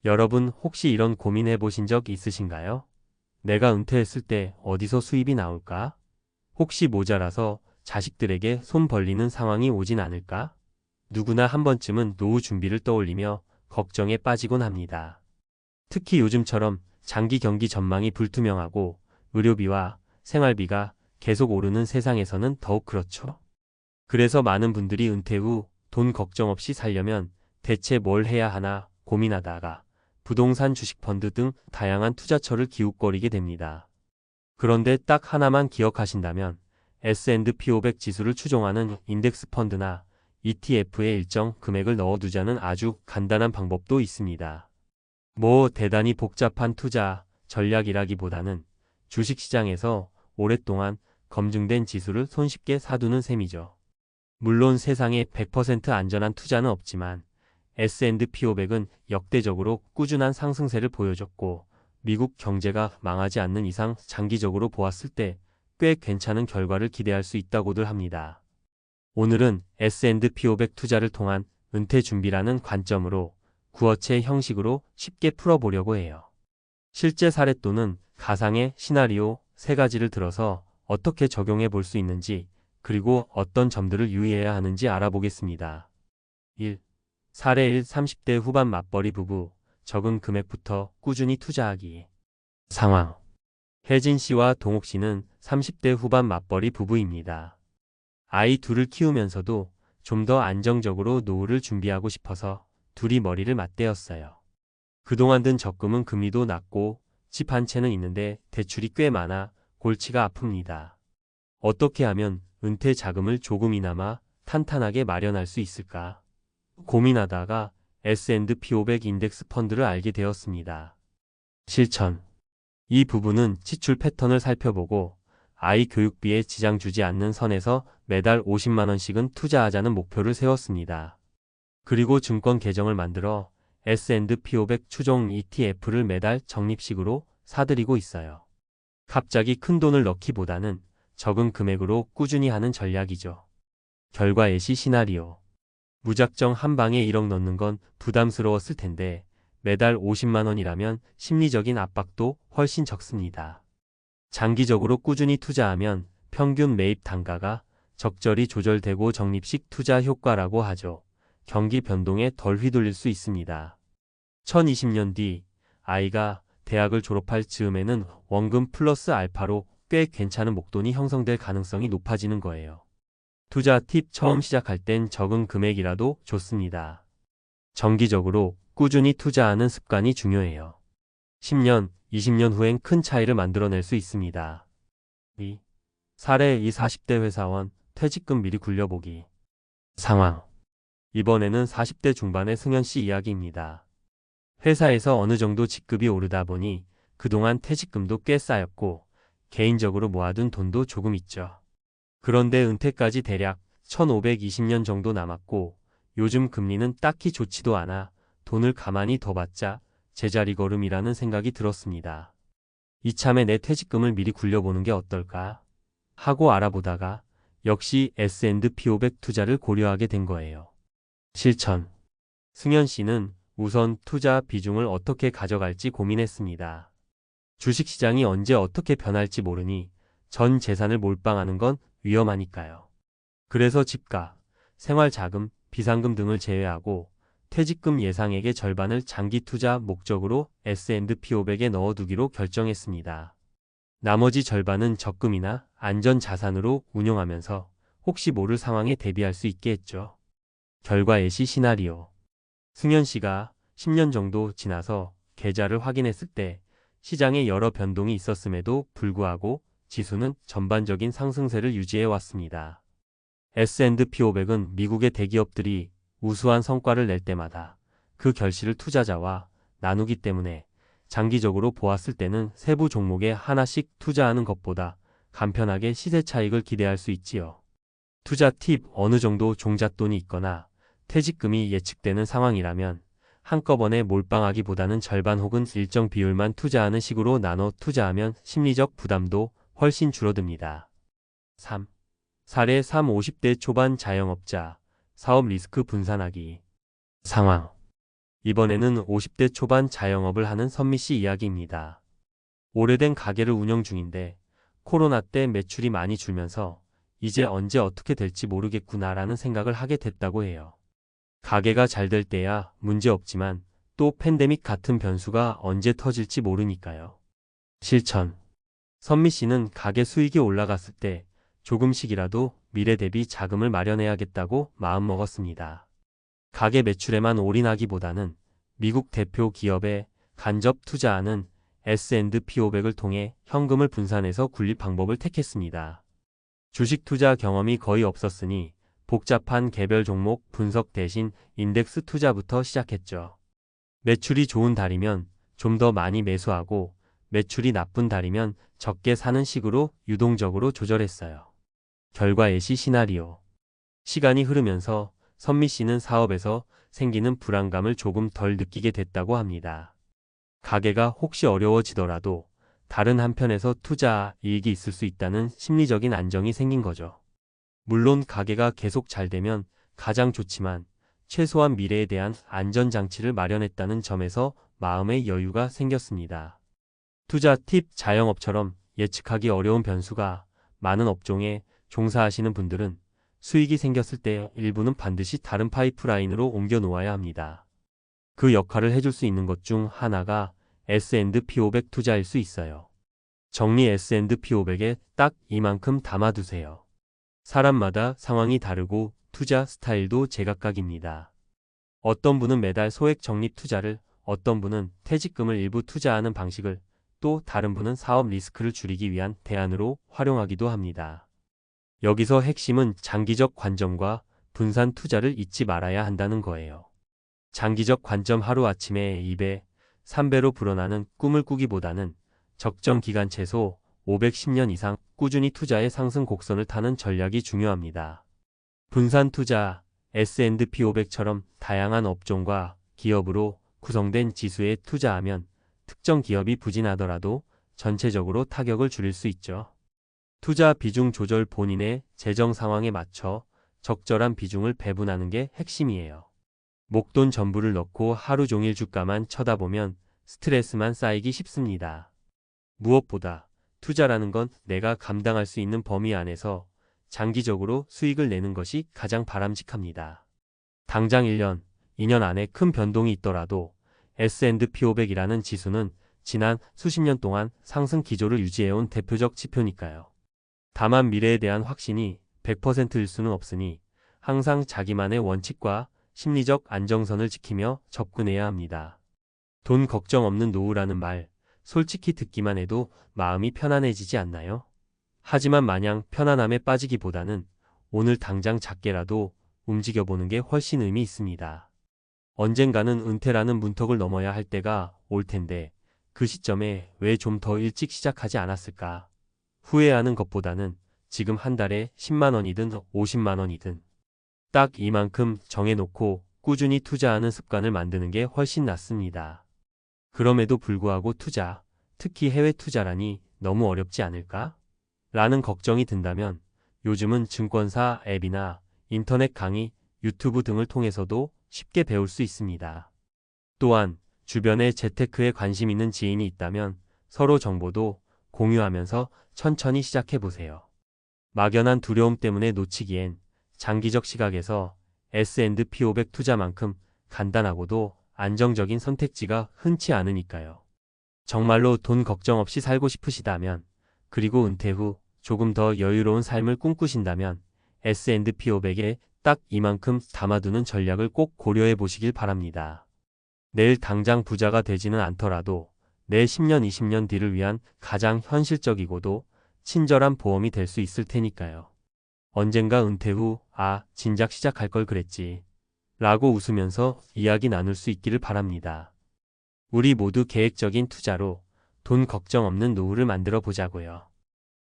여러분 혹시 이런 고민해 보신 적 있으신가요? 내가 은퇴했을 때 어디서 수입이 나올까? 혹시 모자라서 자식들에게 손 벌리는 상황이 오진 않을까? 누구나 한 번쯤은 노후 준비를 떠올리며 걱정에 빠지곤 합니다. 특히 요즘처럼 장기 경기 전망이 불투명하고 의료비와 생활비가 계속 오르는 세상에서는 더욱 그렇죠. 그래서 많은 분들이 은퇴 후 돈 걱정 없이 살려면 대체 뭘 해야 하나 고민하다가 부동산 주식펀드 등 다양한 투자처를 기웃거리게 됩니다. 그런데 딱 하나만 기억하신다면 S&P 500 지수를 추종하는 인덱스 펀드나 ETF에 일정 금액을 넣어두자는 아주 간단한 방법도 있습니다. 뭐 대단히 복잡한 투자 전략이라기보다는 주식시장에서 오랫동안 검증된 지수를 손쉽게 사두는 셈이죠. 물론 세상에 100% 안전한 투자는 없지만 S&P 500은 역대적으로 꾸준한 상승세를 보여줬고 미국 경제가 망하지 않는 이상 장기적으로 보았을 때 꽤 괜찮은 결과를 기대할 수 있다고들 합니다. 오늘은 S&P 500 투자를 통한 은퇴 준비라는 관점으로 구어체 형식으로 쉽게 풀어보려고 해요. 실제 사례 또는 가상의 시나리오 세 가지를 들어서 어떻게 적용해 볼 수 있는지 그리고 어떤 점들을 유의해야 하는지 알아보겠습니다. 1. 사례 1. 30대 후반 맞벌이 부부, 적은 금액부터 꾸준히 투자하기. 상황. 혜진 씨와 동욱 씨는 30대 후반 맞벌이 부부입니다. 아이 둘을 키우면서도 좀 더 안정적으로 노후를 준비하고 싶어서 둘이 머리를 맞대었어요. 그동안 든 적금은 금리도 낮고 집 한 채는 있는데 대출이 꽤 많아 골치가 아픕니다. 어떻게 하면 은퇴 자금을 조금이나마 탄탄하게 마련할 수 있을까? 고민하다가 S&P 500 인덱스 펀드를 알게 되었습니다. 실천. 이 부분은 지출 패턴을 살펴보고 아이 교육비에 지장 주지 않는 선에서 매달 50만 원씩은 투자하자는 목표를 세웠습니다. 그리고 증권 계정을 만들어 S&P 500 추종 ETF를 매달 적립식으로 사들이고 있어요. 갑자기 큰 돈을 넣기보다는 적은 금액으로 꾸준히 하는 전략이죠. 결과 예시 시나리오. 무작정 한 방에 1억 넣는 건 부담스러웠을 텐데 매달 50만 원이라면 심리적인 압박도 훨씬 적습니다. 장기적으로 꾸준히 투자하면 평균 매입 단가가 적절히 조절되고 적립식 투자 효과라고 하죠. 경기 변동에 덜 휘둘릴 수 있습니다. 2020년 뒤 아이가 대학을 졸업할 즈음에는 원금 플러스 알파로 꽤 괜찮은 목돈이 형성될 가능성이 높아지는 거예요. 투자 팁 처음 시작할 땐 적은 금액이라도 좋습니다. 정기적으로 꾸준히 투자하는 습관이 중요해요. 10년, 20년 후엔 큰 차이를 만들어낼 수 있습니다. 2. 사례 2. 40대 회사원, 퇴직금 미리 굴려보기. 상황. 이번에는 40대 중반의 승현 씨 이야기입니다. 회사에서 어느 정도 직급이 오르다 보니 그동안 퇴직금도 꽤 쌓였고 개인적으로 모아둔 돈도 조금 있죠. 그런데 은퇴까지 대략 1520년 정도 남았고 요즘 금리는 딱히 좋지도 않아 돈을 가만히 둬봤자 제자리 걸음이라는 생각이 들었습니다. 이참에 내 퇴직금을 미리 굴려보는 게 어떨까 하고 알아보다가 역시 S&P 500 투자를 고려하게 된 거예요. 실천. 승현 씨는 우선 투자 비중을 어떻게 가져갈지 고민했습니다. 주식시장이 언제 어떻게 변할지 모르니 전 재산을 몰빵하는 건 위험하니까요. 그래서 집값, 생활자금, 비상금 등을 제외하고 퇴직금 예상액의 절반을 장기 투자 목적으로 S&P 500에 넣어두기로 결정했습니다. 나머지 절반은 적금이나 안전자산으로 운용하면서 혹시 모를 상황에 대비할 수 있게 했죠. 결과 예시 시나리오. 승현 씨가 10년 정도 지나서 계좌를 확인했을 때 시장에 여러 변동이 있었음에도 불구하고 지수는 전반적인 상승세를 유지해 왔습니다. S&P 500은 미국의 대기업들이 우수한 성과를 낼 때마다 그 결실을 투자자와 나누기 때문에 장기적으로 보았을 때는 세부 종목에 하나씩 투자하는 것보다 간편하게 시세 차익을 기대할 수 있지요. 투자 팁. 어느 정도 종잣돈이 있거나 퇴직금이 예측되는 상황이라면 한꺼번에 몰빵하기보다는 절반 혹은 일정 비율만 투자하는 식으로 나눠 투자하면 심리적 부담도 훨씬 줄어듭니다. 3. 사례 3. 50대 초반 자영업자, 사업 리스크 분산하기. 상황. 이번에는 50대 초반 자영업을 하는 선미 씨 이야기입니다. 오래된 가게를 운영 중인데 코로나 때 매출이 많이 줄면서 이제 언제 어떻게 될지 모르겠구나라는 생각을 하게 됐다고 해요. 가게가 잘 될 때야 문제 없지만 또 팬데믹 같은 변수가 언제 터질지 모르니까요. 실천. 선미 씨는 가게 수익이 올라갔을 때 조금씩이라도 미래 대비 자금을 마련해야겠다고 마음먹었습니다. 가게 매출에만 올인하기보다는 미국 대표 기업에 간접 투자하는 S&P 500을 통해 현금을 분산해서 굴릴 방법을 택했습니다. 주식 투자 경험이 거의 없었으니 복잡한 개별 종목 분석 대신 인덱스 투자부터 시작했죠. 매출이 좋은 달이면 좀 더 많이 매수하고 매출이 나쁜 달이면 적게 사는 식으로 유동적으로 조절했어요. 결과 예시 시나리오. 시간이 흐르면서 선미 씨는 사업에서 생기는 불안감을 조금 덜 느끼게 됐다고 합니다. 가게가 혹시 어려워지더라도 다른 한편에서 투자 이익이 있을 수 있다는 심리적인 안정이 생긴 거죠. 물론 가게가 계속 잘 되면 가장 좋지만 최소한 미래에 대한 안전장치를 마련했다는 점에서 마음의 여유가 생겼습니다. 투자 팁. 자영업처럼 예측하기 어려운 변수가 많은 업종에 종사하시는 분들은 수익이 생겼을 때 일부는 반드시 다른 파이프라인으로 옮겨 놓아야 합니다. 그 역할을 해줄 수 있는 것 중 하나가 S&P 500 투자일 수 있어요. 정리. S&P 500에 딱 이만큼 담아두세요. 사람마다 상황이 다르고 투자 스타일도 제각각입니다. 어떤 분은 매달 소액 적립 투자를, 어떤 분은 퇴직금을 일부 투자하는 방식을, 또 다른 분은 사업 리스크를 줄이기 위한 대안으로 활용하기도 합니다. 여기서 핵심은 장기적 관점과 분산 투자를 잊지 말아야 한다는 거예요. 장기적 관점. 하루아침에 2배, 3배로 불어나는 꿈을 꾸기보다는 적정 기간 최소 510년 이상 꾸준히 투자의 상승 곡선을 타는 전략이 중요합니다. 분산 투자. S&P 500처럼 다양한 업종과 기업으로 구성된 지수에 투자하면 특정 기업이 부진하더라도 전체적으로 타격을 줄일 수 있죠. 투자 비중 조절. 본인의 재정 상황에 맞춰 적절한 비중을 배분하는 게 핵심이에요. 목돈 전부를 넣고 하루 종일 주가만 쳐다보면 스트레스만 쌓이기 쉽습니다. 무엇보다 투자라는 건 내가 감당할 수 있는 범위 안에서 장기적으로 수익을 내는 것이 가장 바람직합니다. 당장 1년, 2년 안에 큰 변동이 있더라도 S&P 500이라는 지수는 지난 수십 년 동안 상승 기조를 유지해온 대표적 지표니까요. 다만 미래에 대한 확신이 100%일 수는 없으니 항상 자기만의 원칙과 심리적 안정선을 지키며 접근해야 합니다. 돈 걱정 없는 노후라는 말, 솔직히 듣기만 해도 마음이 편안해지지 않나요? 하지만 마냥 편안함에 빠지기보다는 오늘 당장 작게라도 움직여보는 게 훨씬 의미 있습니다. 언젠가는 은퇴라는 문턱을 넘어야 할 때가 올 텐데 그 시점에 왜 좀 더 일찍 시작하지 않았을까? 후회하는 것보다는 지금 한 달에 10만 원이든 50만 원이든 딱 이만큼 정해놓고 꾸준히 투자하는 습관을 만드는 게 훨씬 낫습니다. 그럼에도 불구하고 투자, 특히 해외 투자라니 너무 어렵지 않을까? 라는 걱정이 든다면 요즘은 증권사 앱이나 인터넷 강의, 유튜브 등을 통해서도 쉽게 배울 수 있습니다. 또한 주변에 재테크에 관심 있는 지인이 있다면 서로 정보도 공유하면서 천천히 시작해보세요. 막연한 두려움 때문에 놓치기엔 장기적 시각에서 S&P 500 투자만큼 간단하고도 안정적인 선택지가 흔치 않으니까요. 정말로 돈 걱정 없이 살고 싶으시다면, 그리고 은퇴 후 조금 더 여유로운 삶을 꿈꾸신다면 S&P 500에 딱 이만큼 담아두는 전략을 꼭 고려해 보시길 바랍니다. 내일 당장 부자가 되지는 않더라도 내 10년, 20년 뒤를 위한 가장 현실적이고도 친절한 보험이 될 수 있을 테니까요. 언젠가 은퇴 후 진작 시작할 걸 그랬지 라고 웃으면서 이야기 나눌 수 있기를 바랍니다. 우리 모두 계획적인 투자로 돈 걱정 없는 노후를 만들어 보자고요.